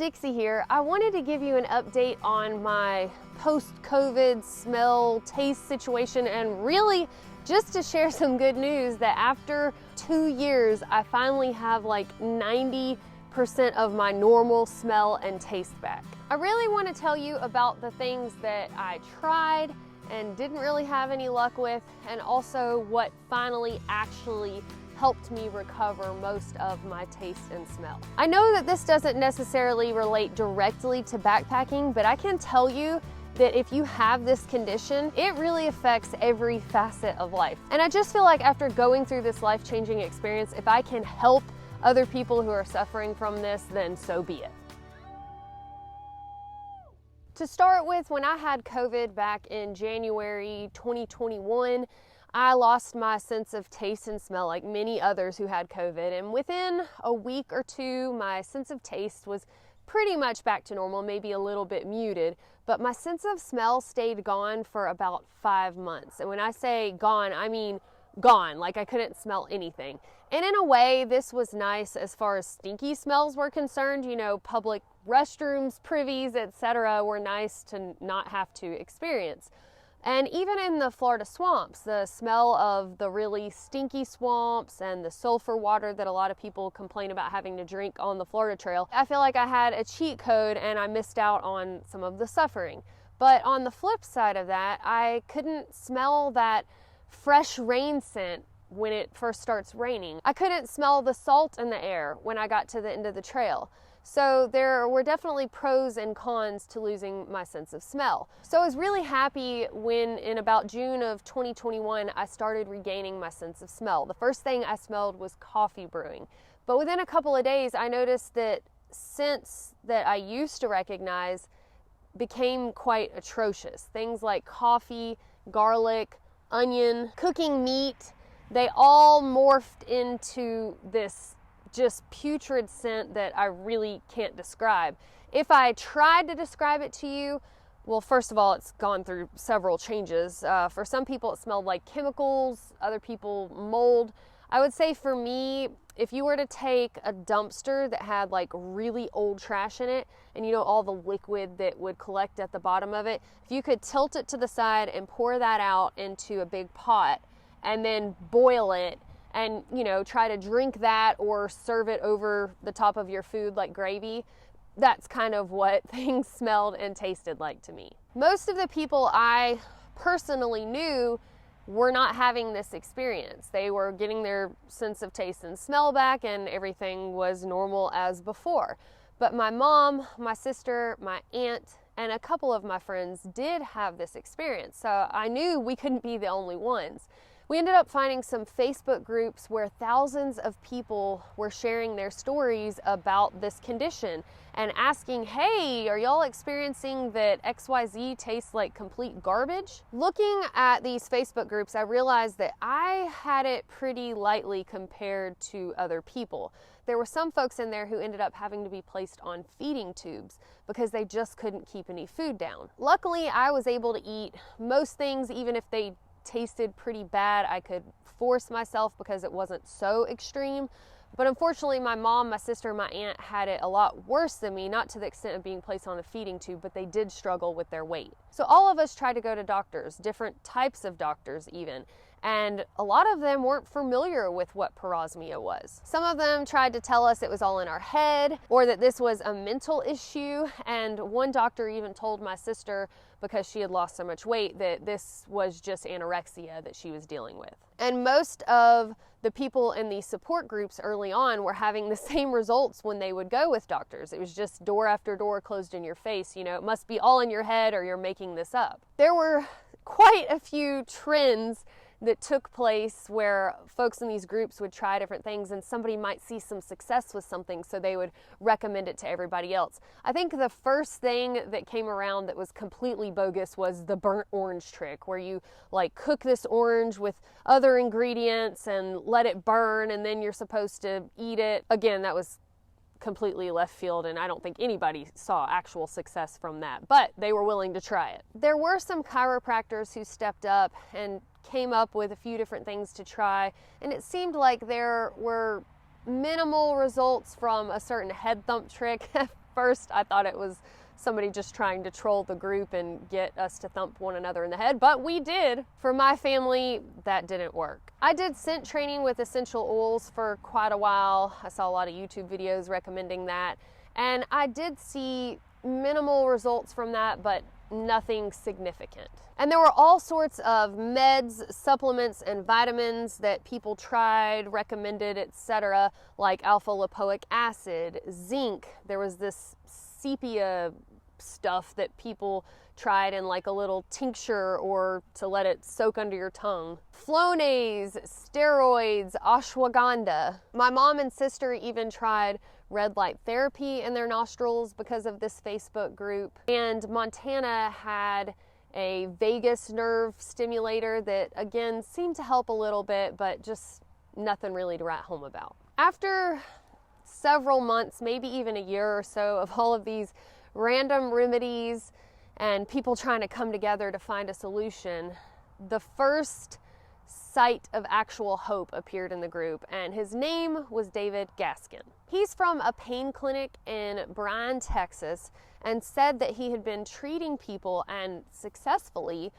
Dixie here. I wanted to give you an update on my post-COVID smell taste situation, and really just to share some good news that after 2 years, I finally have like 90% of my normal smell and taste back. I really want to tell you about the things that I tried and didn't really have any luck with, and also what finally actually helped me recover most of my taste and smell. I know that this doesn't necessarily relate directly to backpacking, but I can tell you that if you have this condition, it really affects every facet of life. And I just feel like after going through this life-changing experience, if I can help other people who are suffering from this, then so be it. To start with, when I had COVID back in January 2021, I lost my sense of taste and smell like many others who had COVID, and within a week or two, my sense of taste was pretty much back to normal, maybe a little bit muted, but my sense of smell stayed gone for about 5 months. And when I say gone, I mean gone, like I couldn't smell anything. And in a way, this was nice as far as stinky smells were concerned. You know, public restrooms, privies, etc. were nice to not have to experience. And even in the Florida swamps, the smell of the really stinky swamps and the sulfur water that a lot of people complain about having to drink on the Florida Trail, I feel like I had a cheat code and I missed out on some of the suffering. But on the flip side of that, I couldn't smell that fresh rain scent when it first starts raining. I couldn't smell the salt in the air when I got to the end of the trail. So there were definitely pros and cons to losing my sense of smell. So I was really happy when in about June of 2021, I started regaining my sense of smell. The first thing I smelled was coffee brewing. But within a couple of days, I noticed that scents that I used to recognize became quite atrocious. Things like coffee, garlic, onion, cooking meat, they all morphed into this just putrid scent that I really can't describe. If I tried to describe it to you, well, first of all, it's gone through several changes. For some people, it smelled like chemicals, other people mold. I would say for me, if you were to take a dumpster that had like really old trash in it, and you know all the liquid that would collect at the bottom of it, if you could tilt it to the side and pour that out into a big pot and then boil it, and, you know, try to drink that or serve it over the top of your food like gravy, that's kind of what things smelled and tasted like to me. Most of the people I personally knew were not having this experience. They were getting their sense of taste and smell back, and everything was normal as before. But my mom, my sister, my aunt, and a couple of my friends did have this experience, so I knew we couldn't be the only ones. We ended up finding some Facebook groups where thousands of people were sharing their stories about this condition and asking, hey, are y'all experiencing that XYZ tastes like complete garbage? Looking at these Facebook groups, I realized that I had it pretty lightly compared to other people. There were some folks in there who ended up having to be placed on feeding tubes because they just couldn't keep any food down. Luckily, I was able to eat most things, even if they tasted pretty bad. I could force myself because it wasn't so extreme. But unfortunately, my mom, my sister, and my aunt had it a lot worse than me, not to the extent of being placed on a feeding tube, but they did struggle with their weight. So all of us tried to go to doctors, different types of doctors even, and a lot of them weren't familiar with what parosmia was. Some of them tried to tell us it was all in our head or that this was a mental issue, and one doctor even told my sister, because she had lost so much weight, that this was just anorexia that she was dealing with. And most of the people in these support groups early on were having the same results when they would go with doctors. It was just door after door closed in your face. You know, it must be all in your head or you're making this up. There were quite a few trends that took place where folks in these groups would try different things, and somebody might see some success with something, so they would recommend it to everybody else. I think the first thing that came around that was completely bogus was the burnt orange trick, where you like cook this orange with other ingredients and let it burn, and then you're supposed to eat it. Again, that was completely left field, and I don't think anybody saw actual success from that, but they were willing to try it. There were some chiropractors who stepped up and came up with a few different things to try, and it seemed like there were minimal results from a certain head thump trick first, I thought it was somebody just trying to troll the group and get us to thump one another in the head, but we did. For my family, that didn't work. I did scent training with essential oils for quite a while. I saw a lot of YouTube videos recommending that, and I did see minimal results from that, but nothing significant. And there were all sorts of meds, supplements, and vitamins that people tried, recommended, etc., like alpha lipoic acid, zinc. There was this sepia stuff that people tried in like a little tincture or to let it soak under your tongue. Flonase, steroids, ashwagandha. My mom and sister even tried red light therapy in their nostrils because of this Facebook group. And Montana had a vagus nerve stimulator that again seemed to help a little bit, but just nothing really to write home about. After several months, maybe even a year or so of all of these random remedies and people trying to come together to find a solution, the first sight of actual hope appeared in the group, and his name was David Gaskin. He's from a pain clinic in Bryan, Texas, and said that he had been treating people, and successfully,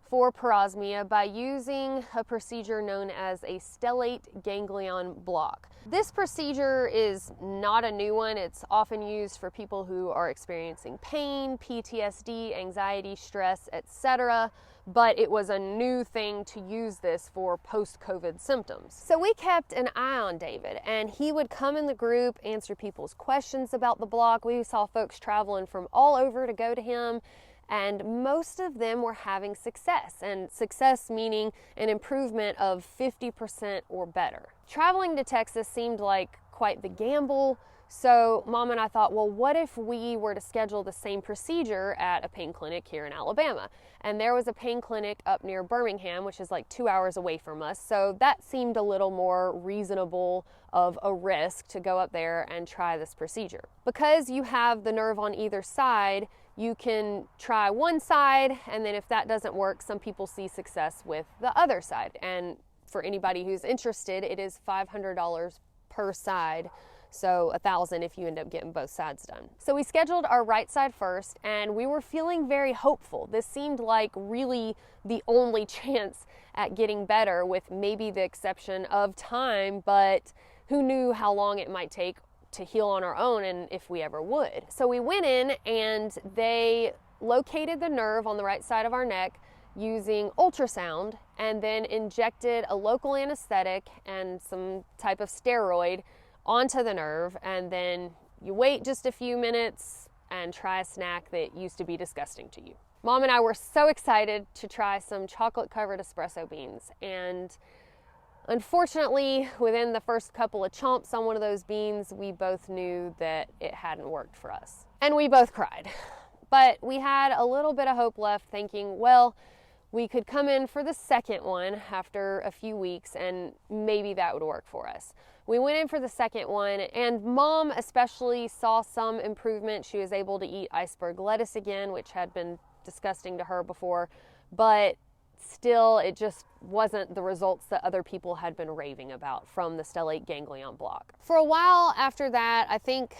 for parosmia by using a procedure known as a stellate ganglion block. This procedure is not a new one. It's often used for people who are experiencing pain, PTSD, anxiety, stress, etc., but it was a new thing to use this for post-COVID symptoms. So we kept an eye on David, and he would come in the group, answer people's questions about the block. We saw folks traveling from all over to go to him, and most of them were having success, and success meaning an improvement of 50% or better. Traveling to Texas seemed like quite the gamble, so Mom and I thought, well, what if we were to schedule the same procedure at a pain clinic here in Alabama? And there was a pain clinic up near Birmingham, which is like 2 hours away from us, so that seemed a little more reasonable of a risk to go up there and try this procedure. Because you have the nerve on either side, you can try one side, and then if that doesn't work, some people see success with the other side. And for anybody who's interested, it is $500 per side, so $1,000 if you end up getting both sides done. So we scheduled our right side first, and we were feeling very hopeful. This seemed like really the only chance at getting better, with maybe the exception of time, but who knew how long it might take to heal on our own, and if we ever would. So we went in, and they located the nerve on the right side of our neck using ultrasound, and then injected a local anesthetic and some type of steroid onto the nerve, and then you wait just a few minutes and try a snack that used to be disgusting to you. Mom and I were so excited to try some chocolate-covered espresso beans, and unfortunately, within the first couple of chomps on one of those beans, we both knew that it hadn't worked for us. And we both cried. But we had a little bit of hope left, thinking, well, we could come in for the second one after a few weeks, and maybe that would work for us. We went in for the second one, and Mom especially saw some improvement. She was able to eat iceberg lettuce again, which had been disgusting to her before, but still, it just wasn't the results that other people had been raving about from the stellate ganglion block. For a while after that, I think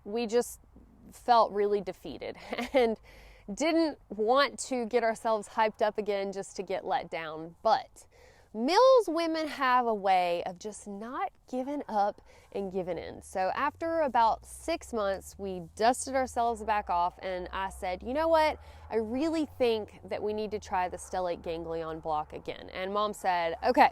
we just felt really defeated and didn't want to get ourselves hyped up again just to get let down. But Mills women have a way of just not giving up and giving in. So after about 6 months, we dusted ourselves back off, and I said, you know what? I really think that we need to try the stellate ganglion block again. And Mom said, okay,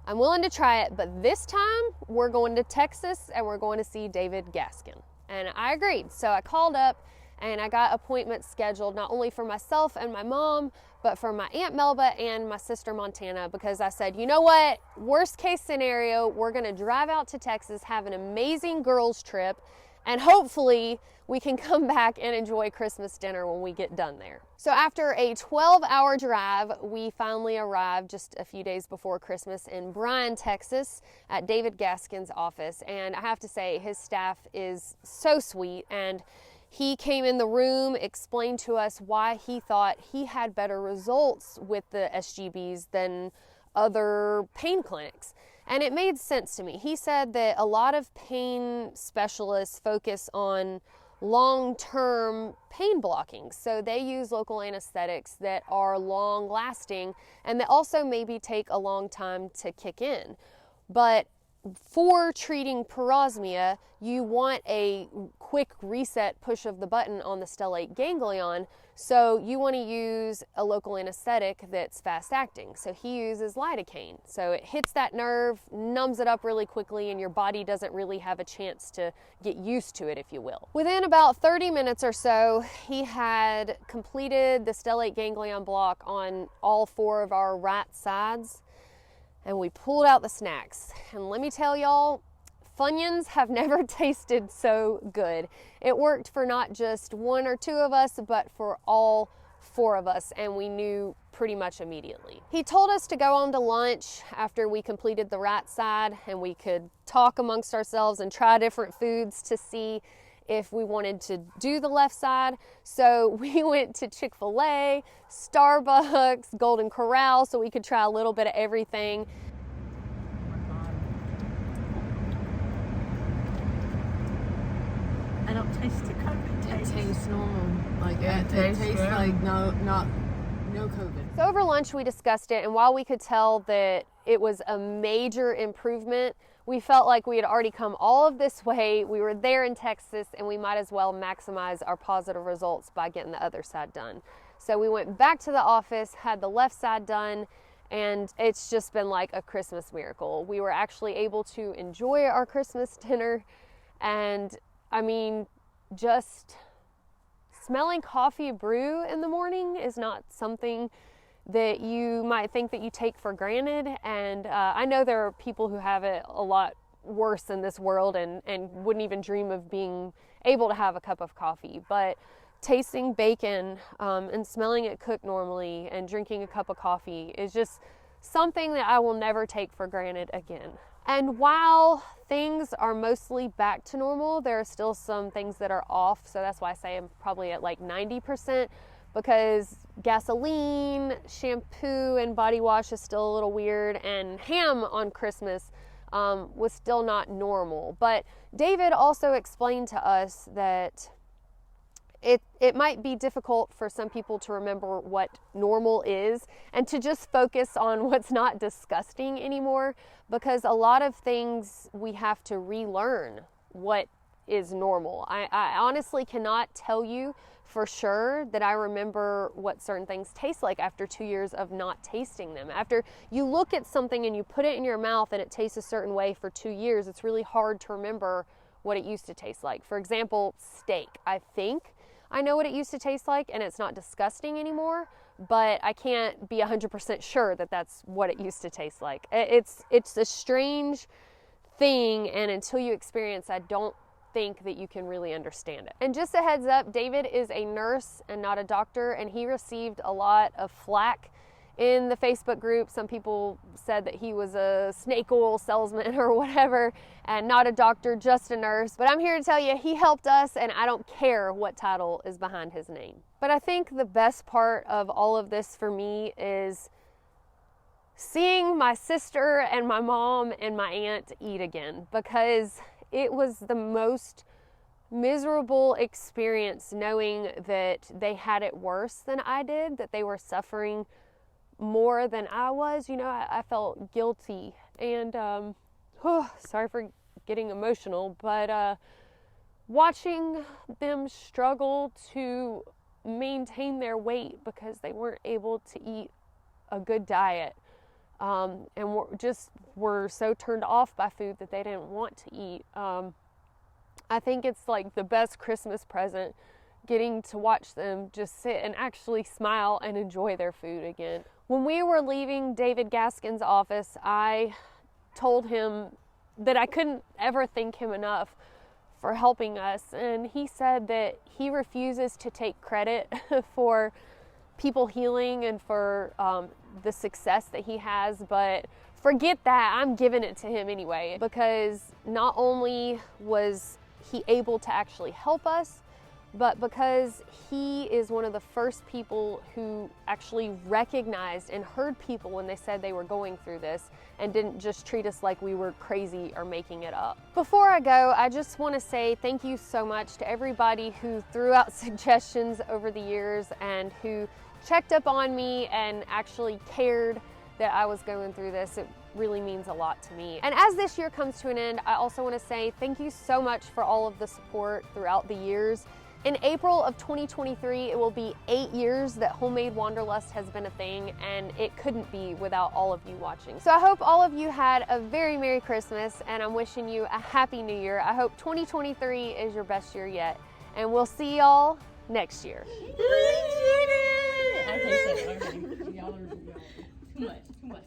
I'm willing to try it, but this time we're going to Texas and we're going to see David Gaskin. And I agreed. So I called up and I got appointments scheduled not only for myself and my mom, but for my Aunt Melba and my sister Montana, because I said, you know what, worst case scenario, we're gonna drive out to Texas, have an amazing girls trip, and hopefully we can come back and enjoy Christmas dinner when we get done there. So after a 12-hour drive, we finally arrived just a few days before Christmas in Bryan, Texas at David Gaskin's office. And I have to say, his staff is so sweet, and he came in the room, explained to us why he thought he had better results with the SGBs than other pain clinics. And it made sense to me. He said that a lot of pain specialists focus on long-term pain blocking. So they use local anesthetics that are long lasting and that also maybe take a long time to kick in. But for treating parosmia, you want a quick reset push of the button on the stellate ganglion, so you want to use a local anesthetic that's fast acting. So he uses lidocaine. So it hits that nerve, numbs it up really quickly, and your body doesn't really have a chance to get used to it, if you will. Within about 30 minutes or so, he had completed the stellate ganglion block on all 4 of our right sides. And we pulled out the snacks. And let me tell y'all, Funyuns have never tasted so good. It worked for not just 1 or 2 of us, but for all 4 of us, and we knew pretty much immediately. He told us to go on to lunch after we completed the right side, and we could talk amongst ourselves and try different foods to see if we wanted to do the left side. So we went to Chick-fil-A, Starbucks, Golden Corral, so we could try a little bit of everything. I don't taste the COVID taste. It tastes normal. Like it tastes like no COVID. So over lunch we discussed it, and while we could tell that it was a major improvement, we felt like we had already come all of this way. We were there in Texas, and we might as well maximize our positive results by getting the other side done. So we went back to the office, had the left side done, and it's just been like a Christmas miracle. We were actually able to enjoy our Christmas dinner, and I mean, just smelling coffee brew in the morning is not something that you might think that you take for granted. And I know there are people who have it a lot worse in this world and wouldn't even dream of being able to have a cup of coffee. But tasting bacon and smelling it cooked normally and drinking a cup of coffee is just something that I will never take for granted again. And while things are mostly back to normal, there are still some things that are off. So that's why I say I'm probably at like 90%, because gasoline, shampoo, and body wash is still a little weird, and ham on Christmas was still not normal. But David also explained to us that it might be difficult for some people to remember what normal is and to just focus on what's not disgusting anymore, because a lot of things we have to relearn what is normal. I honestly cannot tell you for sure that I remember what certain things taste like after 2 years of not tasting them. After you look at something and you put it in your mouth and it tastes a certain way for 2 years, it's really hard to remember what it used to taste like. For example, steak. I think I know what it used to taste like, and it's not disgusting anymore, but I can't be 100% sure that that's what it used to taste like. It's a strange thing, and until you experience, I don't think that you can really understand it. And just a heads up, David is a nurse and not a doctor, and he received a lot of flack in the Facebook group. Some people said that he was a snake oil salesman or whatever, and not a doctor, just a nurse. But I'm here to tell you, he helped us, and I don't care what title is behind his name. But I think the best part of all of this for me is seeing my sister and my mom and my aunt eat again, because it was the most miserable experience knowing that they had it worse than I did, that they were suffering more than I was. You know, I felt guilty, and sorry for getting emotional, but watching them struggle to maintain their weight because they weren't able to eat a good diet, and were so turned off by food that they didn't want to eat. I think it's like the best Christmas present, getting to watch them just sit and actually smile and enjoy their food again. When we were leaving David Gaskin's office, I told him that I couldn't ever thank him enough for helping us, and he said that he refuses to take credit for people healing and for the success that he has, but forget that, I'm giving it to him anyway, because not only was he able to actually help us, but because he is one of the first people who actually recognized and heard people when they said they were going through this and didn't just treat us like we were crazy or making it up. Before I go, I just want to say thank you so much to everybody who threw out suggestions over the years and who checked up on me and actually cared that I was going through this. It really means a lot to me. And as this year comes to an end, I also want to say thank you so much for all of the support throughout the years. In April of 2023, it will be 8 years that Homemade Wanderlust has been a thing, and it couldn't be without all of you watching. So I hope all of you had a very Merry Christmas, and I'm wishing you a Happy New Year. I hope 2023 is your best year yet, and we'll see y'all next year. I think so. Y'all are too much.